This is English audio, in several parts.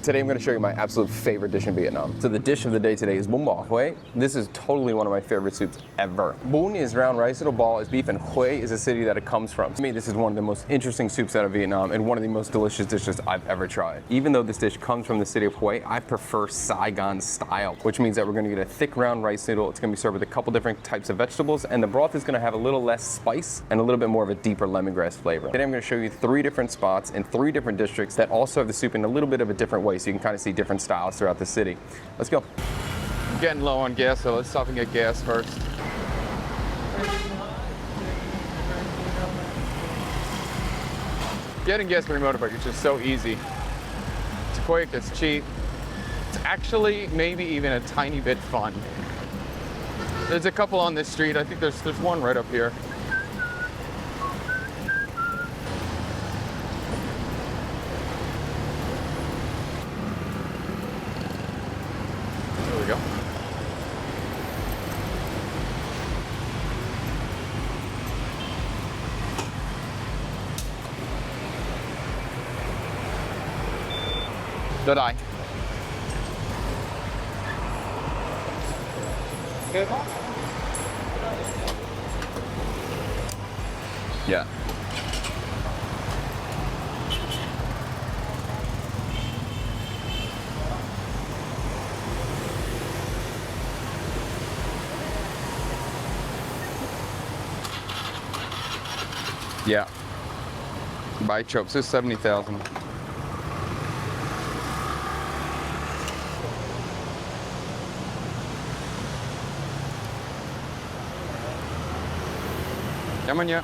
Today I'm going to show you my absolute favorite dish in Vietnam. So the dish of the day today is Bun Bo Gio. This is totally one of my favorite soups ever. Bun is round rice, little ball is beef, and Gio is the city that it comes from. To me, this is one of the most interesting soups out of Vietnam and one of the most delicious dishes I've ever tried. Even though this dish comes from the city of Gio, I prefer Saigon style, which means that we're going to get a thick round rice noodle. It's going to be served with a couple different types of vegetables, and the broth is going to have a little less spice and a little bit more of a deeper lemongrass flavor. Today I'm going to show you 3 different spots in 3 different districts that also have the soup in a little bit of a different way, so you can kind of see different styles throughout the city. Let's go. I'm getting low on gas, so let's stop and get gas first. Getting gas for your motorbike is just so easy. It's quick, it's cheap. It's actually maybe even a tiny bit fun. There's a couple on this street. I think there's one right up here. There we go. Did I? Yeah. Yeah. Buy chops is 70,000. Cảm ơn nhé.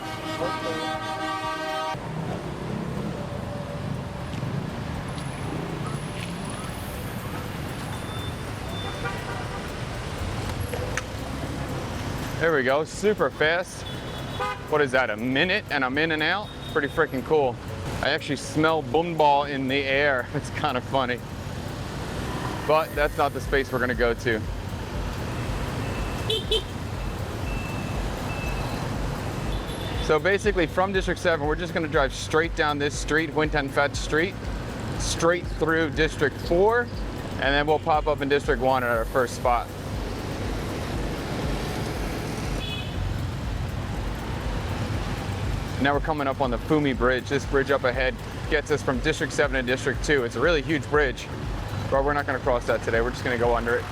There we go, super fast. What is that, a minute and I'm in and out? Pretty freaking cool. I actually smell bun bo in the air. It's kind of funny. But that's not the space we're gonna go to. So basically from District 7, we're just gonna drive straight down this street, Huy Thanh Phat Street, straight through District 4, and then we'll pop up in District 1 at our first spot. Now we're coming up on the Phu My Bridge. This bridge up ahead gets us from District 7 to District 2. It's a really huge bridge, but we're not gonna cross that today. We're just gonna go under it.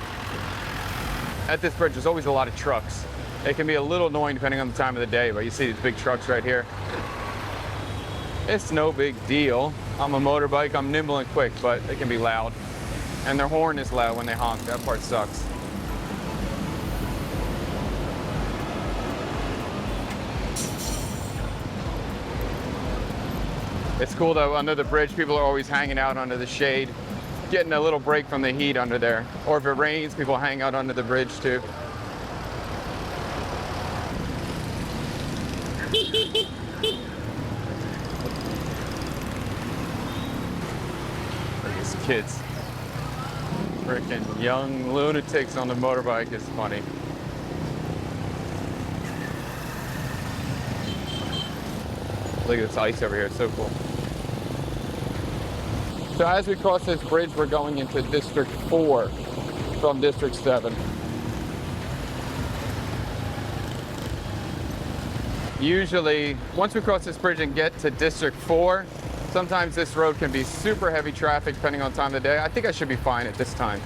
At this bridge, there's always a lot of trucks. It can be a little annoying depending on the time of the day, but you see these big trucks right here. It's no big deal. I'm a motorbike, I'm nimble and quick, but they can be loud. And their horn is loud when they honk. That part sucks. It's cool though, under the bridge, people are always hanging out under the shade, getting a little break from the heat under there. Or if it rains, people hang out under the bridge too. Look at these kids. Freaking young lunatics on the motorbike is funny. Look at this ice over here, it's so cool. So as we cross this bridge, we're going into District 4 from District 7. Usually, once we cross this bridge and get to District 4, sometimes this road can be super heavy traffic depending on time of the day. I think I should be fine at this time.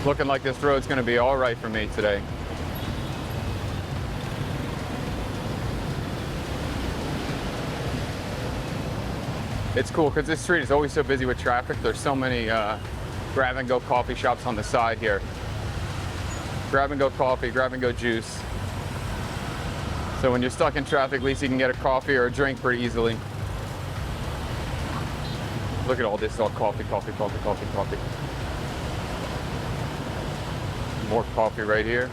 Looking like this road's gonna be all right for me today. It's cool because this street is always so busy with traffic. There's so many grab and go coffee shops on the side here. Grab and go coffee, grab and go juice. So when you're stuck in traffic, at least you can get a coffee or a drink pretty easily. Look at all this, all coffee, coffee, coffee, coffee, coffee. More coffee right here.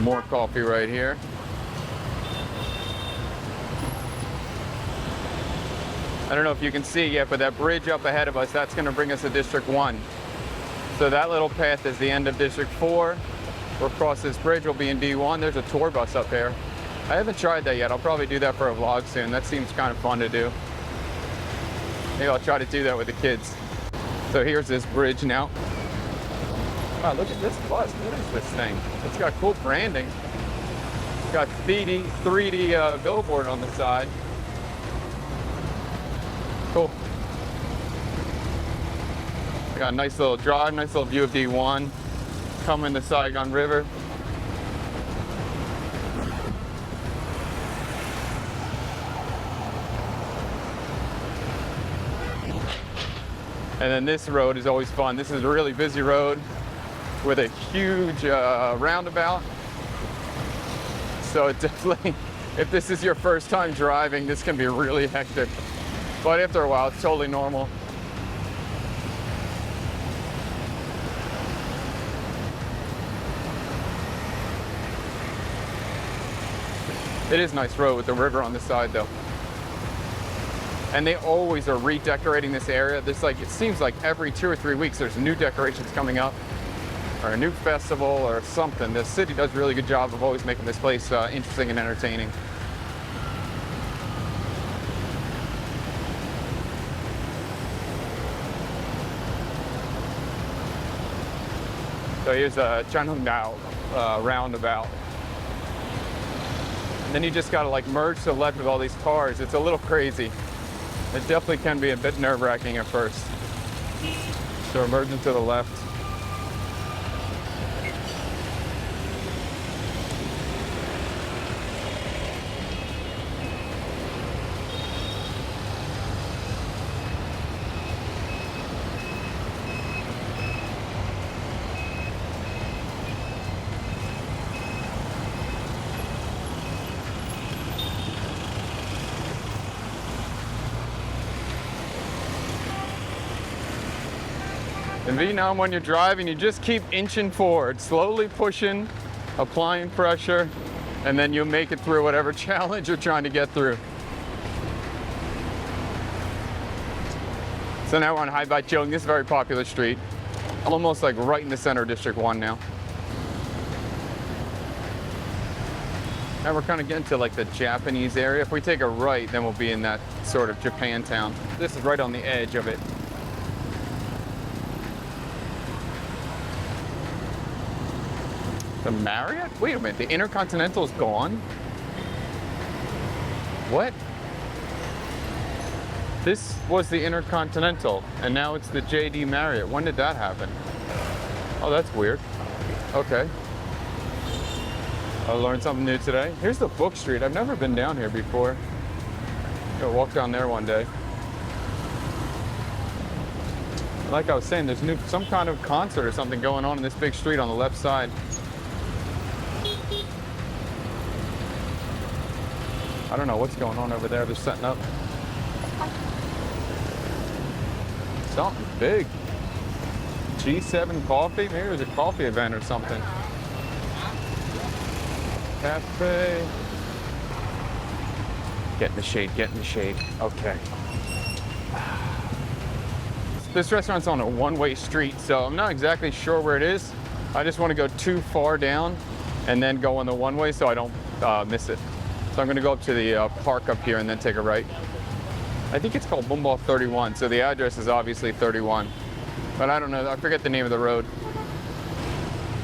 More coffee right here. I don't know if you can see yet, but that bridge up ahead of us, that's gonna bring us to District 1. So that little path is the end of District 4. We'll cross this bridge, we'll be in D1. There's a tour bus up there. I haven't tried that yet. I'll probably do that for a vlog soon. That seems kind of fun to do. Maybe I'll try to do that with the kids. So here's this bridge now. Wow, look at this bus. What is this thing? It's got cool branding. It's got 3D billboard on the side. Cool. I got a nice little drive, nice little view of D1. Coming the Saigon River. And then this road is always fun. This is a really busy road with a huge roundabout. So it definitely, if this is your first time driving, this can be really hectic. But after a while, it's totally normal. It is a nice road with the river on the side though. And they always are redecorating this area. There's like, it seems like every 2 or 3 weeks there's new decorations coming up or a new festival or something. The city does a really good job of always making this place interesting and entertaining. So here's a Chanhongdao roundabout. And then you just gotta like merge to the left with all these cars. It's a little crazy. It definitely can be a bit nerve-wracking at first. So we're merging to the left. In Vietnam, when you're driving, you just keep inching forward, slowly pushing, applying pressure, and then you'll make it through whatever challenge you're trying to get through. So now we're on Hai Bai Chung. This is a very popular street, almost like right in the center of District 1 now. Now we're kind of getting to like the Japanese area. If we take a right, then we'll be in that sort of Japantown. This is right on the edge of it. The Marriott? Wait a minute, the Intercontinental's gone? What? This was the Intercontinental, and now it's the JD Marriott. When did that happen? Oh, that's weird. Okay. I learned something new today. Here's the Book Street. I've never been down here before. Go walk down there one day. Like I was saying, there's some kind of concert or something going on in this big street on the left side. I don't know what's going on over there. They're setting up something big. G7 coffee? Maybe there's a coffee event or something. Cafe. Get in the shade, get in the shade. Okay. This restaurant's on a one-way street, so I'm not exactly sure where it is. I just want to go too far down and then go on the one-way so I don't miss it. So I'm going to go up to the park up here and then take a right. I think it's called Bun Bo 31, so the address is obviously 31. But I don't know, I forget the name of the road.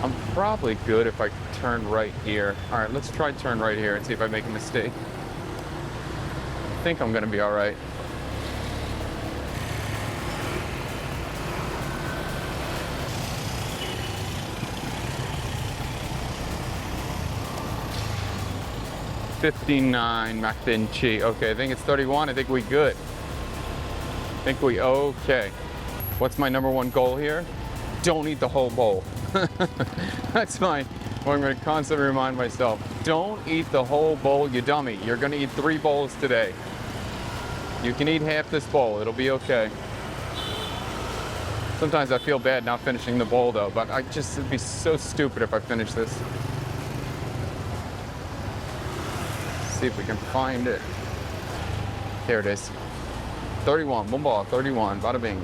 I'm probably good if I turn right here. All right, let's try turn right here and see if I make a mistake. I think I'm going to be all right. $59 McDinchi. Okay, I think it's 31. I think we good. I think we okay. What's my #1 goal here? Don't eat the whole bowl. That's what I'm going to constantly remind myself. Don't eat the whole bowl, you dummy. You're going to eat 3 bowls today. You can eat half this bowl. It'll be okay. Sometimes I feel bad not finishing the bowl though, but it'd be so stupid if I finish this. See if we can find it. Here it is. 31, Bun Bo 31, bada bing.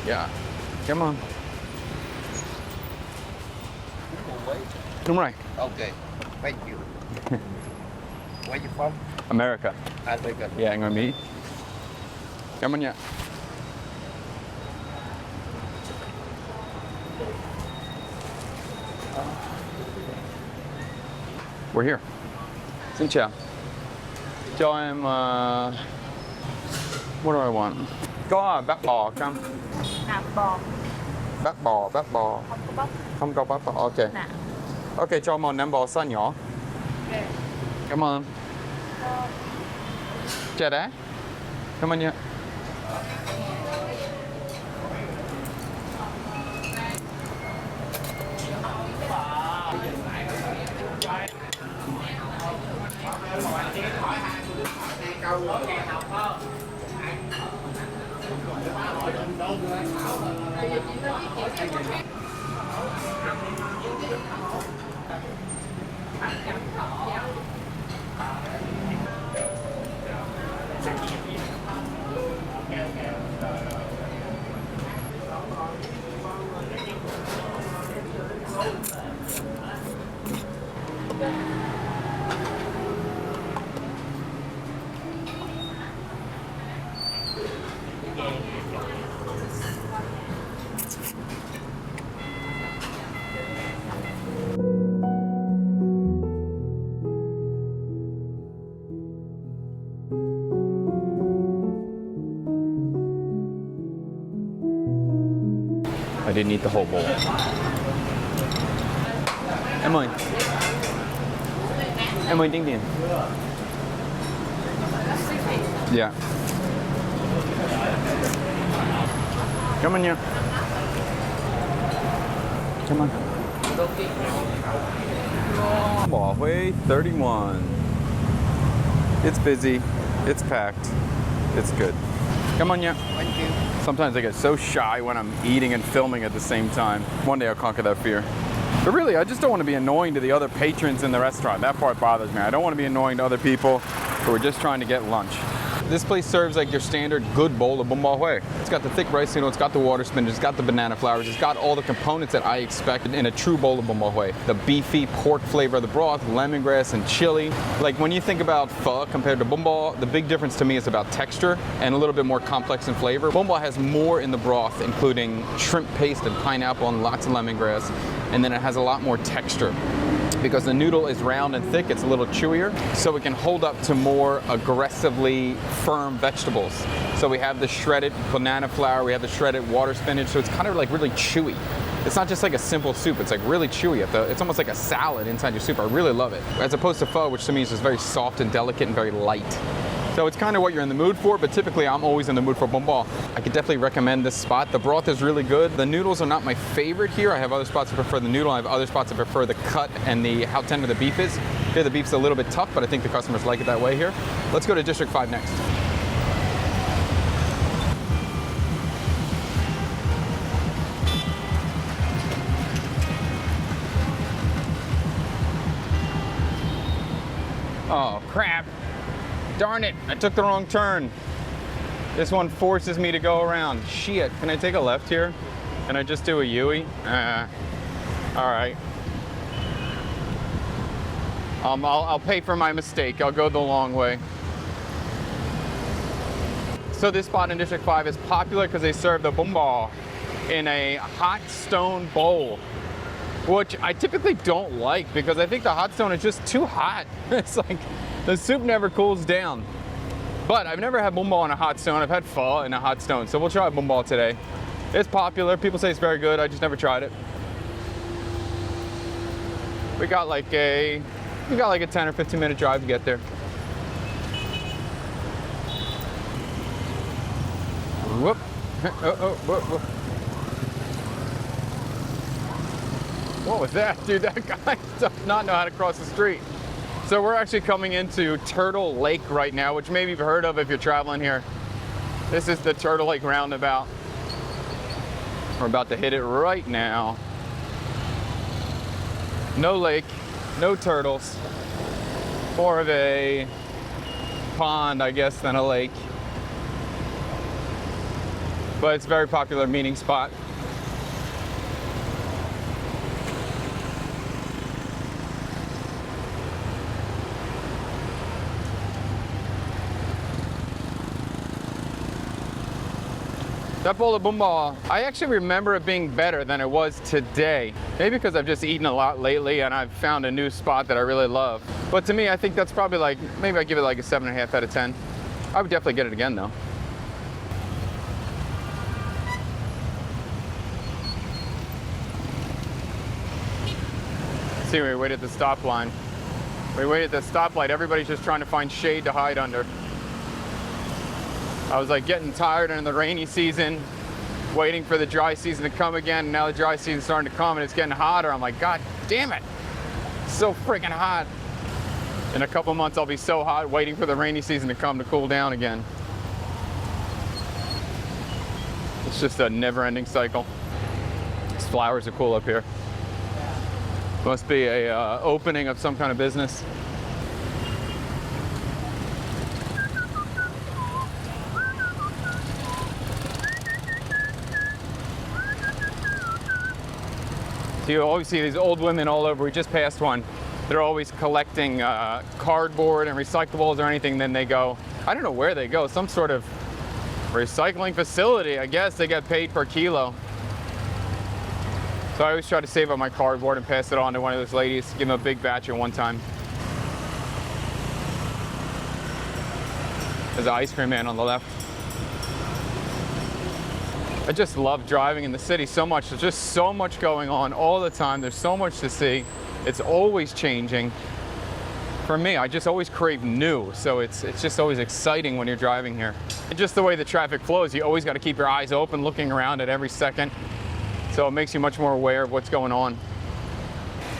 Yeah, come on. Wait. Đúng rồi. Okay, thank you. Where you from? America. America. Yeah, anh ngồi Mỹ. Cảm ơn nha. We're here. Xin chào. Cho em what do I want? Có bát bò không? Bò. Bát bò. Không có bắp. Không có bát bò. Ok. Nè. Ok, cho một nấm bò size nhỏ. Ok. Cảm ơn. Chà đá. Cảm ơn nha. I didn't eat the whole bowl. Em ơi tính tiền. Yeah. Cảm ơn nha. Cảm ơn. Bò Huế 31. It's busy. It's packed. It's good. Come on, yeah. Thank you. Sometimes I get so shy when I'm eating and filming at the same time. One day I'll conquer that fear. But really, I just don't want to be annoying to the other patrons in the restaurant. That part bothers me. I don't want to be annoying to other people who are just trying to get lunch. This place serves like your standard good bowl of Bun Bo Huế. It's got the thick rice noodle, it's got the water spinach, it's got the banana flowers, it's got all the components that I expect in a true bowl of Bun Bo Huế. The beefy pork flavor of the broth, lemongrass and chili. Like when you think about pho compared to Bun Bo, the big difference to me is about texture and a little bit more complex in flavor. Bun Bo has more in the broth, including shrimp paste and pineapple and lots of lemongrass, and then it has a lot more texture. Because the noodle is round and thick, it's a little chewier, so it can hold up to more aggressively firm vegetables. So we have the shredded banana flour, we have the shredded water spinach, so it's kind of like really chewy. It's not just like a simple soup, it's like really chewy. It's almost like a salad inside your soup. I really love it. As opposed to pho, which to me is just very soft and delicate and very light. So it's kind of what you're in the mood for, but typically I'm always in the mood for Bun Bo. I could definitely recommend this spot. The broth is really good. The noodles are not my favorite here. I have other spots that prefer the noodle. I have other spots that prefer the cut and how tender the beef is. Here the beef's a little bit tough, but I think the customers like it that way here. Let's go to District 5 next. Oh, crap. Darn it, I took the wrong turn. This one forces me to go around. Shit, can I take a left here? Can I just do a U-ey? All right. I'll pay for my mistake. I'll go the long way. So this spot in District 5 is popular because they serve the Bun Bo in a hot stone bowl, which I typically don't like because I think the hot stone is just too hot. It's like the soup never cools down. But I've never had Bun Bo in a hot stone. I've had pho in a hot stone, so we'll try Bun Bo today. It's popular. People say it's very good. I just never tried it. We got like a 10 or 15 minute drive to get there. Whoop. Whoop. What was that? Dude, that guy does not know how to cross the street. So we're actually coming into Turtle Lake right now, which maybe you've heard of if you're traveling here. This is the Turtle Lake roundabout. We're about to hit it right now. No lake, no turtles. More of a pond, I guess, than a lake. But it's a very popular meeting spot. That bowl of Bun Bo, I actually remember it being better than it was today. Maybe because I've just eaten a lot lately and I've found a new spot that I really love. But to me, I think that's probably like, maybe I give it like a 7.5 out of 10. I would definitely get it again though. See, we wait at the stop line. We wait at the stoplight. Everybody's just trying to find shade to hide under. I was like getting tired in the rainy season, waiting for the dry season to come again. And now the dry season's starting to come and it's getting hotter. I'm like, God damn it. It's so freaking hot. In a couple months, I'll be so hot waiting for the rainy season to come to cool down again. It's just a never-ending cycle. These flowers are cool up here. Must be a opening of some kind of business. So you always see these old women all over. We just passed one. They're always collecting cardboard and recyclables or anything. Then they go, I don't know where they go, some sort of recycling facility. I guess they get paid per kilo. So I always try to save up my cardboard and pass it on to one of those ladies, give them a big batch at one time. There's an ice cream man on the left. I just love driving in the city so much. There's just so much going on all the time. There's so much to see. It's always changing. For me, I just always crave new. So it's just always exciting when you're driving here. And just the way the traffic flows, you always got to keep your eyes open, looking around at every second. So it makes you much more aware of what's going on.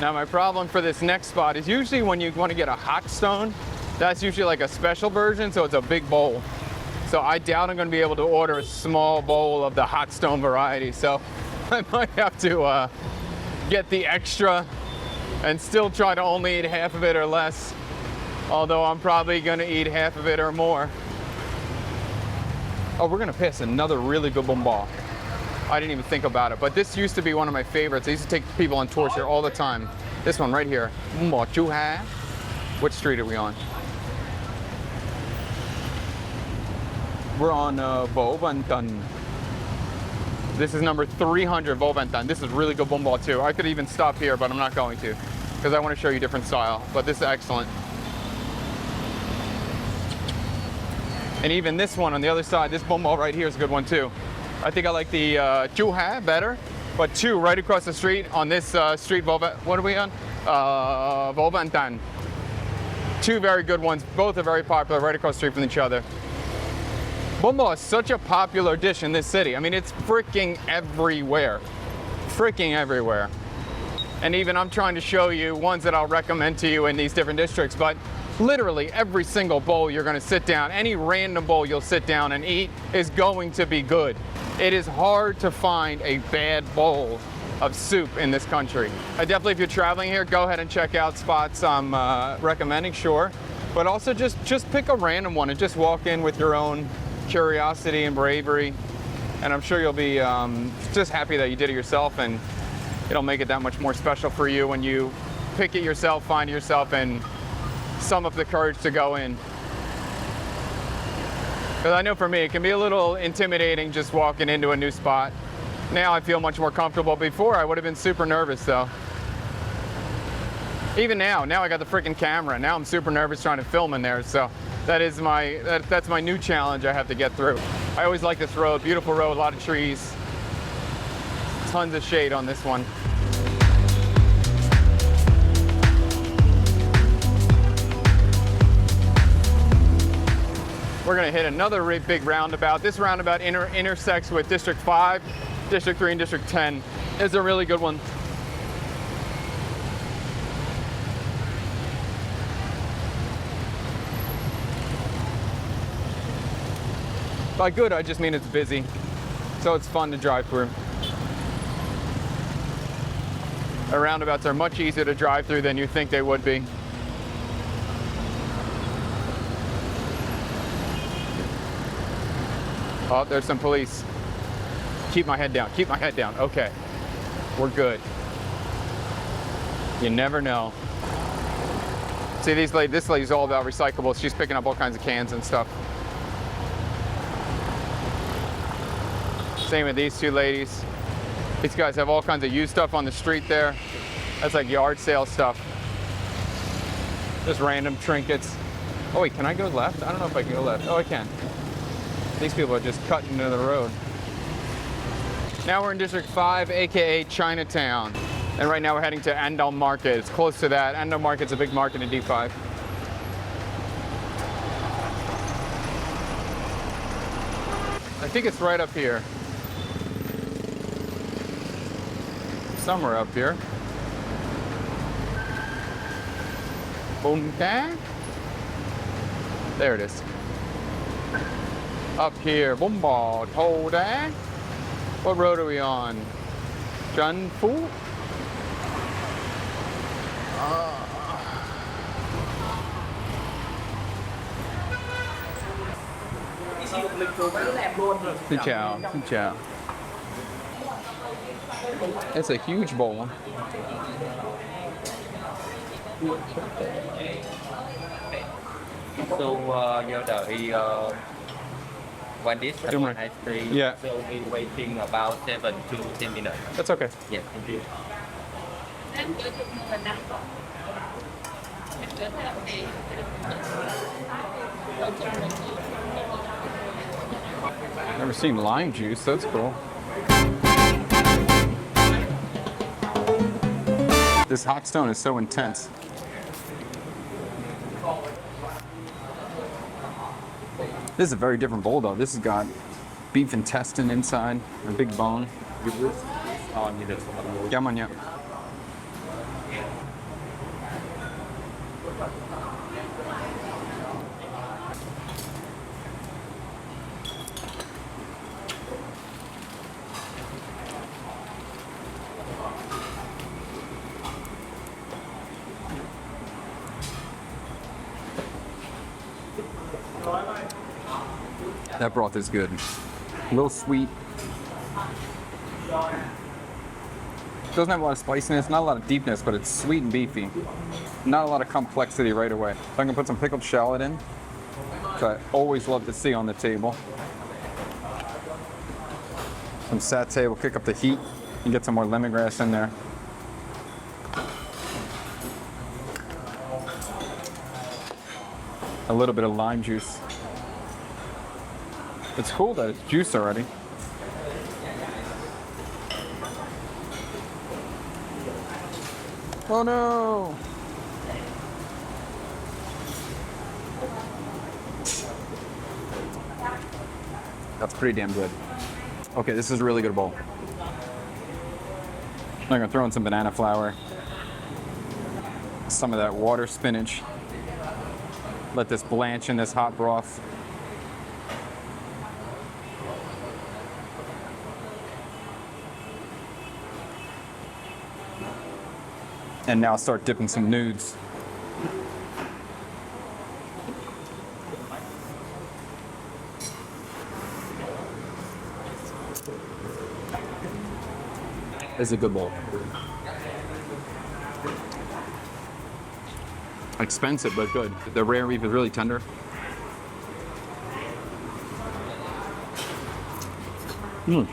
Now my problem for this next spot is usually when you want to get a hot stone, that's usually like a special version, so it's a big bowl. So I doubt I'm going to be able to order a small bowl of the hot stone variety. So I might have to get the extra and still try to only eat half of it or less. Although I'm probably going to eat half of it or more. Oh, we're going to pass another really good Bun Bo. I didn't even think about it, but this used to be one of my favorites. I used to take people on tours here all the time. This one right here, Bun Bo Gio Chia. Which street are we on? We're on Vo Van Tan. This is number 300 Vo Van Tan. This is really good Bun Bo too. I could even stop here, but I'm not going to because I want to show you different style. But this is excellent. And even this one on the other side, this Bun Bo right here is a good one too. I think I like the Gio Chia better, but two right across the street on this street, what are we on? Vo Van Tan. Two very good ones. Both are very popular right across the street from each other. Bun Bo is such a popular dish in this city. I mean, it's freaking everywhere. Freaking everywhere. And even I'm trying to show you ones that I'll recommend to you in these different districts, but literally every single bowl you're going to sit down, any random bowl you'll sit down and eat is going to be good. It is hard to find a bad bowl of soup in this country. Definitely, if you're traveling here, go ahead and check out spots I'm recommending, sure. But also just pick a random one and just walk in with your own curiosity and bravery. And I'm sure you'll be just happy that you did it yourself, and it'll make it that much more special for you when you pick it yourself, find yourself, and sum up the courage to go in. Because I know for me, it can be a little intimidating just walking into a new spot. Now I feel much more comfortable. Before, I would have been super nervous though. Even now I got the freaking camera. Now I'm super nervous trying to film in there. So that's my new challenge I have to get through. I always like this road, beautiful road, a lot of trees. Tons of shade on this one. We're gonna hit another big roundabout. This roundabout intersects with District 5, District 3, and District 10. It's a really good one. By good, I just mean it's busy, so it's fun to drive through. The roundabouts are much easier to drive through than you think they would be. Oh, there's some police. Keep my head down, keep my head down. Okay, we're good. You never know. See, this lady's all about recyclables. She's picking up all kinds of cans and stuff. Same with these two ladies. These guys have all kinds of used stuff on the street there. That's like yard sale stuff. Just random trinkets. Oh wait, can I go left? I don't know if I can go left. Oh, I can. These people are just cutting into the road. Now we're in District 5, aka Chinatown. And right now we're heading to Andong Market. It's close to that. Andong Market's a big market in D5. I think it's right up here. Somewhere up here. Bunka? There it is. Up here. Bun Bo Gio Chia. What road are we on? Junfu? Xin chào, xin chào. It's a huge bowl. So nhờ đợi one dish Đúng rồi. ice cream. Yeah. So we're waiting about 7 to 10 minutes. That's okay. Yeah, thank you. Never seen lime juice. That's cool. This hot stone is so intense. This is a very different bowl though. This has got beef intestine inside, a big bone. Cảm ơn nhé. That broth is good. A little sweet. Doesn't have a lot of spiciness, not a lot of deepness, but it's sweet and beefy. Not a lot of complexity right away. So I'm gonna put some pickled shallot in, which I always love to see on the table. Some satay will kick up the heat and get some more lemongrass in there. A little bit of lime juice. It's cool that it's juice already. Oh no! That's pretty damn good. Okay, this is a really good bowl. I'm gonna throw in some banana flour, some of that water spinach. Let this blanch in this hot broth. And now start dipping some nudes. It's a good bowl. Expensive, but good. The rare beef is really tender. Mm.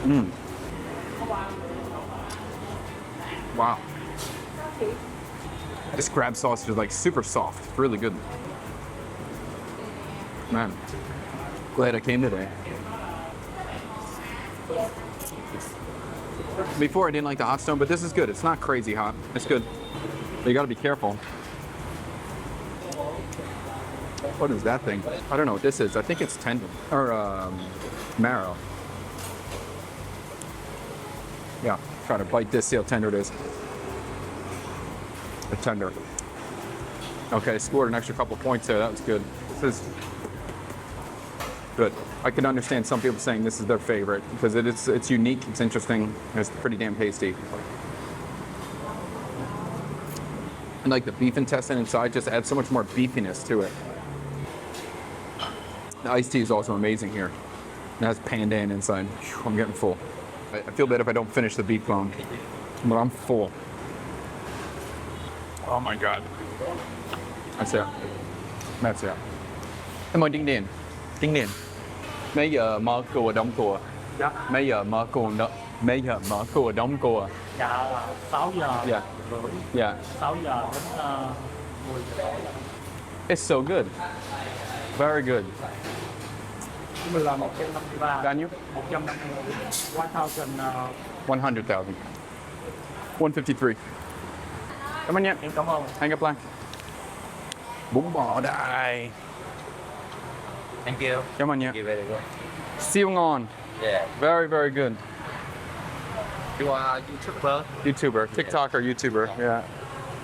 Mm. Wow. This crab sausage is like super soft, really good. Man, glad I came today. Before I didn't like the hot stone, but this is good. It's not crazy hot. It's good. But you gotta be careful. What is that thing? I don't know what this is. I think it's tendon or marrow. Yeah, try to bite this, see how tender it is. The tender. Okay, scored an extra couple points there. That was good. This is good. I can understand some people saying this is their favorite because it's unique, it's interesting, it's pretty damn tasty. And like the beef intestine inside just adds so much more beefiness to it. The iced tea is also amazing here. It has pandan inside. Whew, I'm getting full. I feel bad if I don't finish the beef bone, but I'm full. Oh my God. That's it. That's it. Em mời tiếng Điền. Tiếng Điền. Mấy giờ mở cửa đóng cửa? Dạ. Mấy giờ mở cửa đó? Mấy giờ mở cửa đóng cửa? Dạ 6 giờ Dạ. rưỡi, Yeah. 6 giờ đến 10 giờ. It's so good. Very good. Mình là 153. Bao nhiêu? 150. 100,000. 153. Cảm ơn nha. Em cảm ơn. Hang up line. Bún bò đây. Thank you. Cảm ơn nha. Thank you very good. Siêu ngon. Yeah. Very, very good. You are YouTuber? YouTuber, TikToker, YouTuber. Yeah.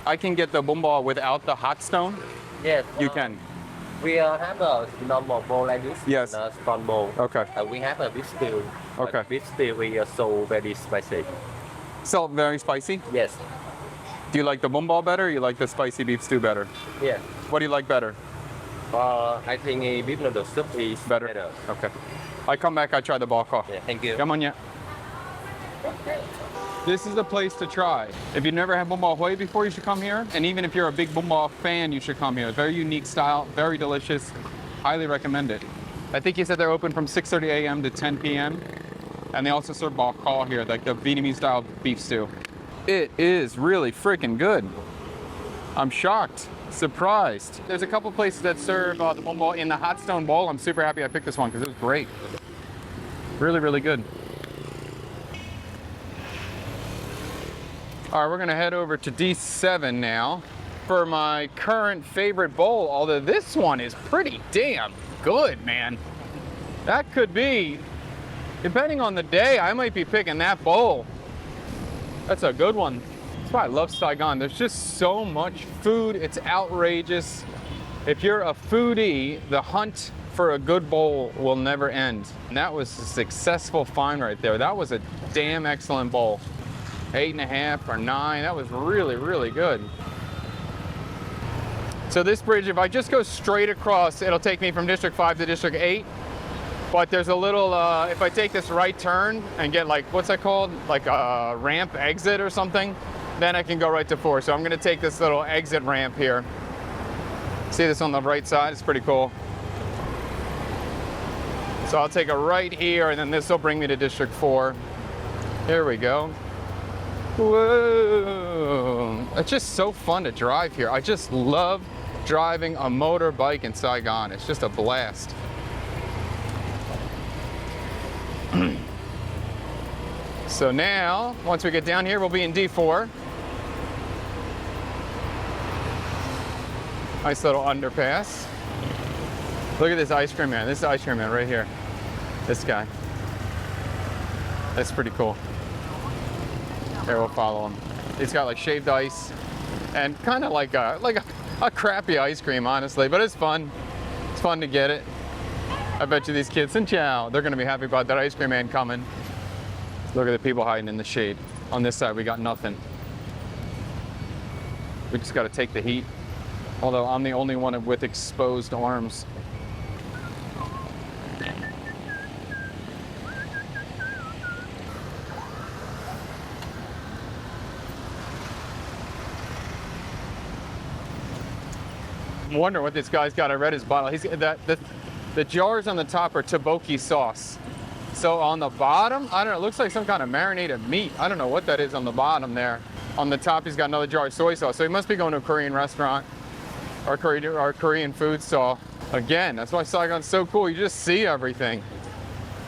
I can get the bún bò without the hot stone. Yes. You can. We have a normal bowl like this. Yes. And a Stone Bowl. Okay. We have a beef stew. Okay. But beef stew we are so very spicy. So very spicy. Yes. Do you like the bún bò better or you like the spicy beef stew better? Yeah. What do you like better? I think beef noodle soup is Better. Okay. I come back, I try the bò kho. Yeah, thank you. Come on, yeah. This is the place to try. If you've never had bún bò Huế before, you should come here. And even if you're a big bún bò fan, you should come here. Very unique style, very delicious. Highly recommend it. I think he said they're open from 6:30 a.m. to 10 p.m. And they also serve bò kho here, like the Vietnamese style beef stew. It is really freaking good. I'm shocked, surprised. There's a couple places that serve the bún bò in the hot stone bowl. I'm super happy I picked this one because it was great. Really, really good. All right, we're gonna head over to D7 now for my current favorite bowl, although this one is pretty damn good, man. That could be, depending on the day, I might be picking that bowl. That's a good one. That's why I love Saigon. There's just so much food, it's outrageous. If you're a foodie, the hunt for a good bowl will never end. And that was a successful find right there. That was a damn excellent bowl. 8.5 or 9, that was really, really good. So this bridge, if I just go straight across, it'll take me from District 5 to District 8. But there's a little, if I take this right turn and get like, what's that called? Like a ramp exit or something, then I can go right to 4. So I'm gonna take this little exit ramp here. See this on the right side? It's pretty cool. So I'll take a right here and then this will bring me to District 4. Here we go. Whoa, it's just so fun to drive here. I just love driving a motorbike in Saigon. It's just a blast. So now, once we get down here, we'll be in D4. Nice little underpass. Look at this ice cream man. This is ice cream man right here. This guy. That's pretty cool. Here, we'll follow him. He's got like shaved ice and kind of like a crappy ice cream, honestly, but it's fun. It's fun to get it. I bet you these kids, and chow, they're gonna be happy about that ice cream man coming. Look at the people hiding in the shade. On this side, we got nothing. We just gotta take the heat. Although I'm the only one with exposed arms. I'm wondering what this guy's got. I read his bottle. He's the jars on the top are tteokbokki sauce. So on the bottom, I don't know, it looks like some kind of marinated meat. I don't know what that is on the bottom there. On the top, he's got another jar of soy sauce. So he must be going to a Korean restaurant or Korean food stall. Again, that's why Saigon's so cool. You just see everything.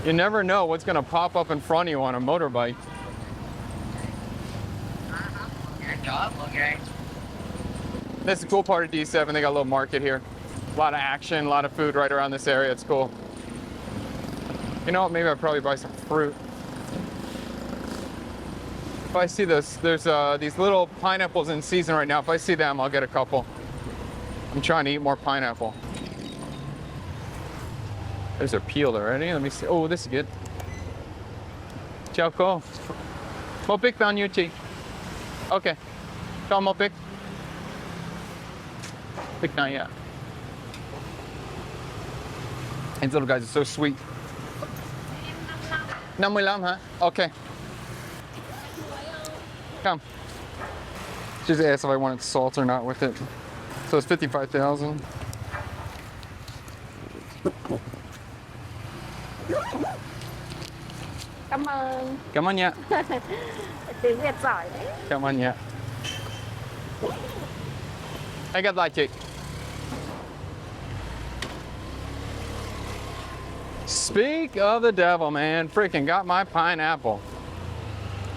You never know what's gonna pop up in front of you on a motorbike. This is a cool part of D7. They got a little market here. A lot of action, a lot of food right around this area. It's cool. You know what? Maybe I'll probably buy some fruit. If I see this, there's these little pineapples in season right now. If I see them, I'll get a couple. I'm trying to eat more pineapple. There's a peeled already. Let me see. Oh, this is good. Chào cô. Một bịch bao nhiêu chị? Okay. Cho một bịch. Bịch này ạ. These little guys are so sweet. 55 hả? Okay. Come. Just asked if I wanted salt or not with it. So it's 55,000. Cảm ơn. Cảm ơn nha. Tiếng Việt giỏi đấy. Cảm ơn nha. I got that chick. Speak of the devil, man. Freaking got my pineapple.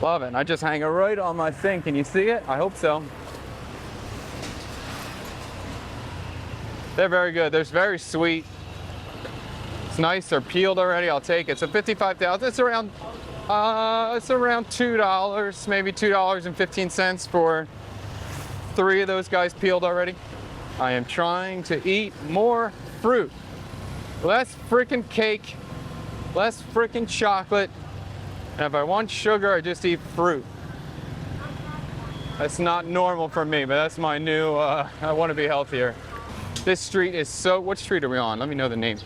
Love it. And I just hang it right on my thing. Can you see it? I hope so. They're very good. They're very sweet. It's nice. They're peeled already. I'll take it. So 55,000. It's around $2, maybe $2.15 for 3 of those guys peeled already. I am trying to eat more fruit. Less freaking cake, less freaking chocolate. And if I want sugar, I just eat fruit. That's not normal for me, but that's my new, I want to be healthier. This street is so, what street are we on? Let me know the name.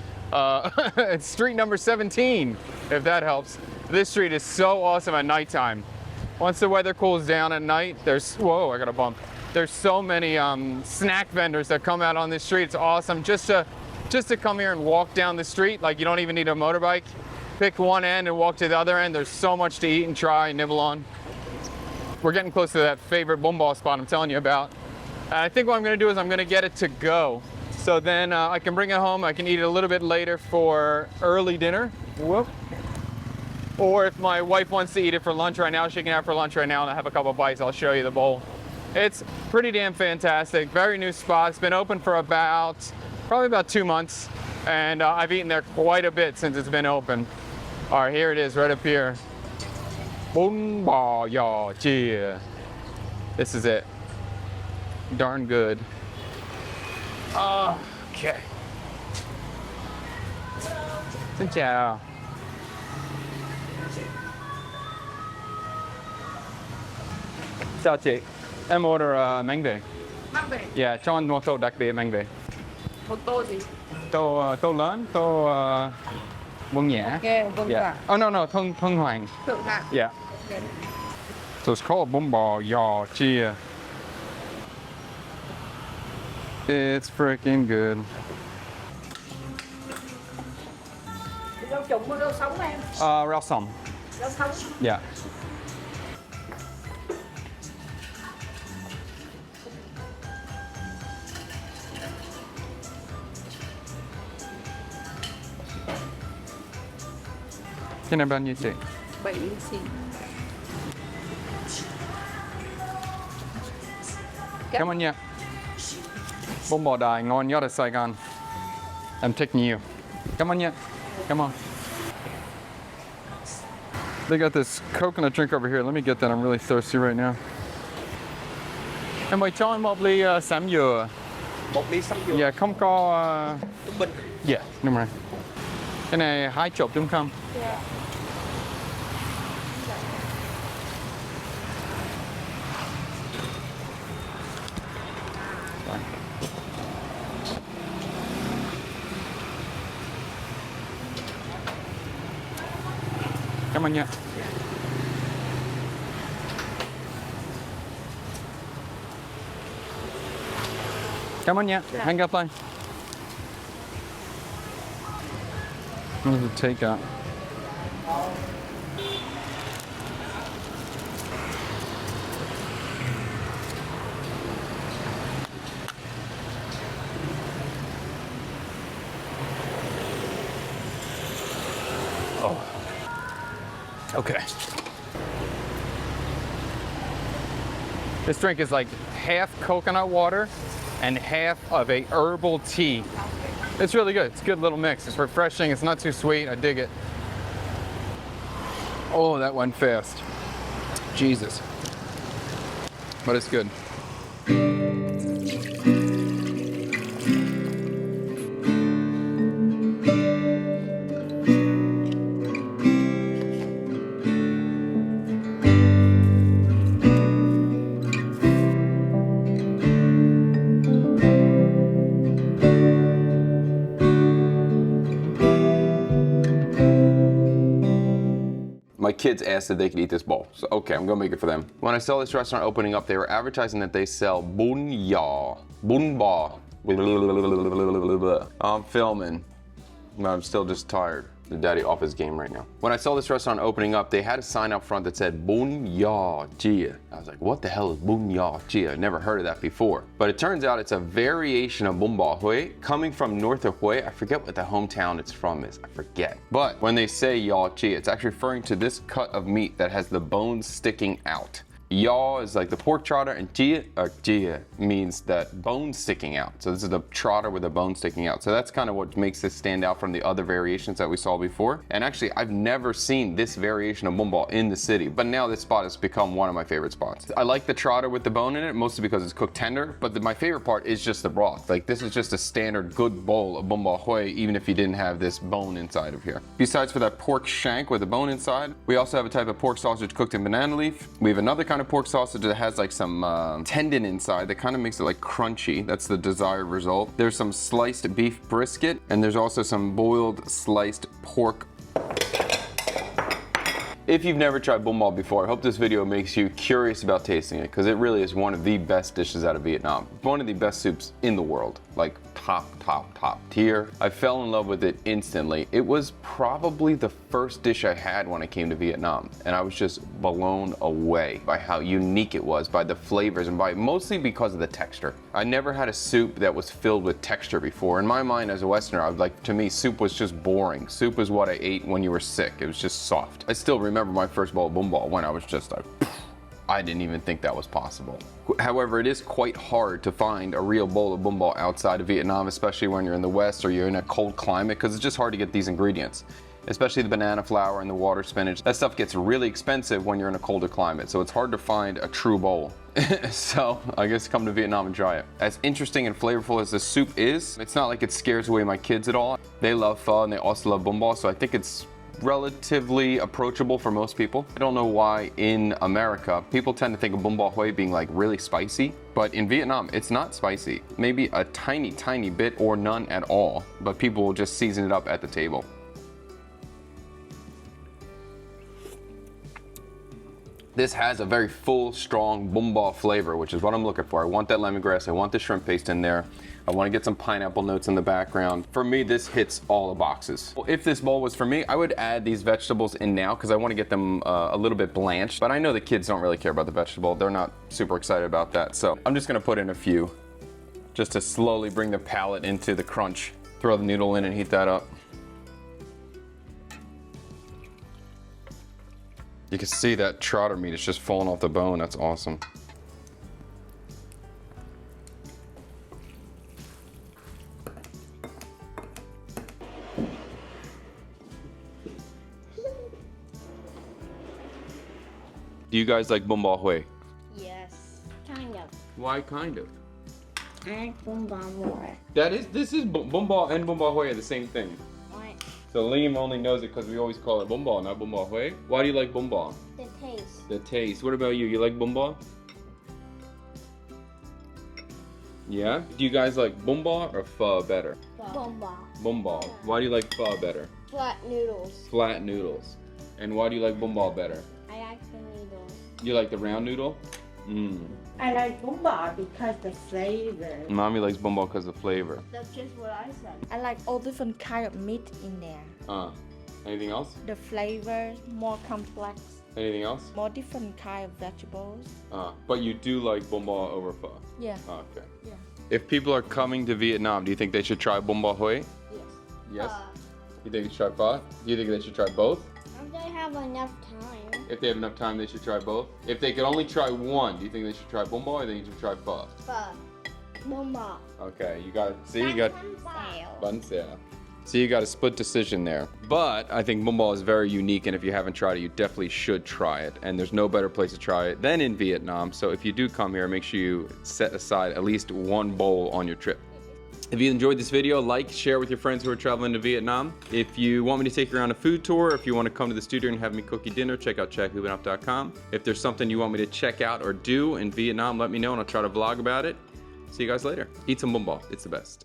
It's street number 17, if that helps. This street is so awesome at nighttime. Once the weather cools down at night, there's, whoa, I got a bump. There's so many snack vendors that come out on this street. It's awesome just to come here and walk down the street. Like, you don't even need a motorbike. Pick one end and walk to the other end. There's so much to eat and try and nibble on. We're getting close to that favorite Bun Bo spot I'm telling you about. And I think what I'm gonna do is I'm gonna get it to go. So then I can bring it home. I can eat it a little bit later for early dinner. Whoop. Or if my wife wants to eat it for lunch right now, she can have it for lunch right now and I'll have a couple bites. I'll show you the bowl. It's pretty damn fantastic. Very new spot. It's been open for probably about 2 months. And I've eaten there quite a bit since it's been open. All right, here it is right up here. Bun Bo Gio Chia. This is it. Darn good. Okay. Xin chào. Chào chị. Em order măng về. Mang về. Yeah, cho anh một tô đặc biệt măng về. Một tô gì? Tô lớn, tô Vân Nhã. Ok, vâng Yeah. ạ. Oh no, Thân Hoàng. Thượng hạng. Yeah. Okay. So it's called Bun Bo Gio Chia. It's freaking good. Rau trụng với rau sống em. Rau sống. Rau sống. Yeah. Cái này bao nhiêu chị? 7 xì. Cảm ơn nha. Bún bò Đài ngon nhất ở Sài Gòn. Em thích nhiều. Cảm ơn nha. Come on. They got this coconut drink over here. Let me get that. I'm really thirsty right now. Em ơi cho em một ly sắm dừa. Một ly sắm dừa. Dạ không có. Trung bình. Dạ đúng rồi. Cái này 20 đúng không? Yeah. Cảm ơn nha. Cảm ơn nha. Hẹn gặp lại. What does it take out? Oh. Okay. This drink is like half coconut water and half of a herbal tea. It's really good. It's a good little mix. It's refreshing. It's not too sweet. I dig it. Oh, that went fast. Jesus. But it's good. My kids asked if they could eat this bowl. So, okay, I'm gonna make it for them. When I saw this restaurant opening up, they were advertising that they sell Bun Bo. I'm filming. I'm still just tired. The daddy off his game right now. When I saw this restaurant opening up, they had a sign up front that said Bun Gio Chia. I was like, what the hell is Bun Gio Chia? Never heard of that before. But it turns out it's a variation of Bun Bo Gio coming from north of Hue. I forget what the hometown it's from is. I forget. But when they say Gio Chia, it's actually referring to this cut of meat that has the bones sticking out. Yaw is like the pork trotter, and chia means that bone sticking out. So this is the trotter with the bone sticking out. So that's kind of what makes this stand out from the other variations that we saw before. And actually, I've never seen this variation of Bun Bo in the city, but now this spot has become one of my favorite spots. I like the trotter with the bone in it, mostly because it's cooked tender, but my favorite part is just the broth. Like, this is just a standard good bowl of Bun Bo Gio, even if you didn't have this bone inside of here. Besides for that pork shank with the bone inside, we also have a type of pork sausage cooked in banana leaf. We have another kind of pork sausage that has like some tendon inside that kind of makes it like crunchy. That's the desired result. There's some sliced beef brisket, and there's also some boiled sliced pork. If you've never tried Bun Bo before, I hope this video makes you curious about tasting it, because it really is one of the best dishes out of Vietnam. One of the best soups in the world, like top tier. I fell in love with it instantly. It was probably the first dish I had when I came to Vietnam, and I was just blown away by how unique it was, by the flavors, and mostly because of the texture. I never had a soup that was filled with texture before. In my mind as a Westerner, to me, soup was just boring. Soup was what I ate when you were sick. It was just soft. I still remember my first bowl of Bun Bo when I was just like, I didn't even think that was possible. However, it is quite hard to find a real bowl of Bun Bo outside of Vietnam, especially when you're in the West or you're in a cold climate, because it's just hard to get these ingredients. Especially the banana flour and the water spinach. That stuff gets really expensive when you're in a colder climate, so it's hard to find a true bowl. So I guess come to Vietnam and try it. As interesting and flavorful as the soup is, it's not like it scares away my kids at all. They love pho and they also love Bun Bo, so I think it's relatively approachable for most people. I don't know why in America people tend to think of Bun Bo Gio being like really spicy, but in Vietnam it's not spicy. Maybe a tiny bit or none at all, but people will just season it up at the table. This has a very full, strong Bun Bo flavor, which is what I'm looking for. I want that lemongrass, I want the shrimp paste in there. I want to get some pineapple notes in the background. For me, this hits all the boxes. Well, if this bowl was for me, I would add these vegetables in now because I want to get them a little bit blanched. But I know the kids don't really care about the vegetable. They're not super excited about that. So I'm just going to put in a few just to slowly bring the palate into the crunch. Throw the noodle in and heat that up. You can see that trotter meat is just falling off the bone. That's awesome. Do you guys like Bun Bo Gio? Yes, kind of. Why kind of? I like Bun Bo more. This is Bun Bo and Bun Bo Gio are the same thing. Why? So Liam only knows it because we always call it Bun Bo, not Bun Bo Gio. Why do you like Bun Bo? The taste. The taste. What about you? You like Bun Bo? Yeah? Do you guys like Bun Bo or pho better? Bun Bo. Bun Bo. Why do you like pho better? Flat noodles. Flat noodles. And why do you like Bun Bo better? I like the noodles. You like the round noodle? Mmm. I like Bun Bo because the flavor. Mommy likes Bun Bo because of the flavor. That's just what I said. I like all different kind of meat in there. Anything else? The flavor more complex, Anything else? more different kind of vegetables. But you do like Bun Bo over pho? Yeah. Okay. Yeah. If people are coming to Vietnam, do you think they should try Bun Bo Gio? Yes. Yes? You think they should try pho? Do you think they should try both? If they have enough time. If they have enough time, they should try both? If they could only try one, do you think they should try Bun Bo or do you think they should try pho? Bun Bo. Okay, you got, see, you got Bun Bo. So you got a split decision there. But I think Bun Bo is very unique, and if you haven't tried it, you definitely should try it. And there's no better place to try it than in Vietnam. So if you do come here, make sure you set aside at least one bowl on your trip. If you enjoyed this video, like, share with your friends who are traveling to Vietnam. If you want me to take you around a food tour, if you want to come to the studio and have me cook you dinner, check out checkhoopingup.com. If there's something you want me to check out or do in Vietnam, let me know and I'll try to vlog about it. See you guys later. Eat some Bun Bo. It's the best.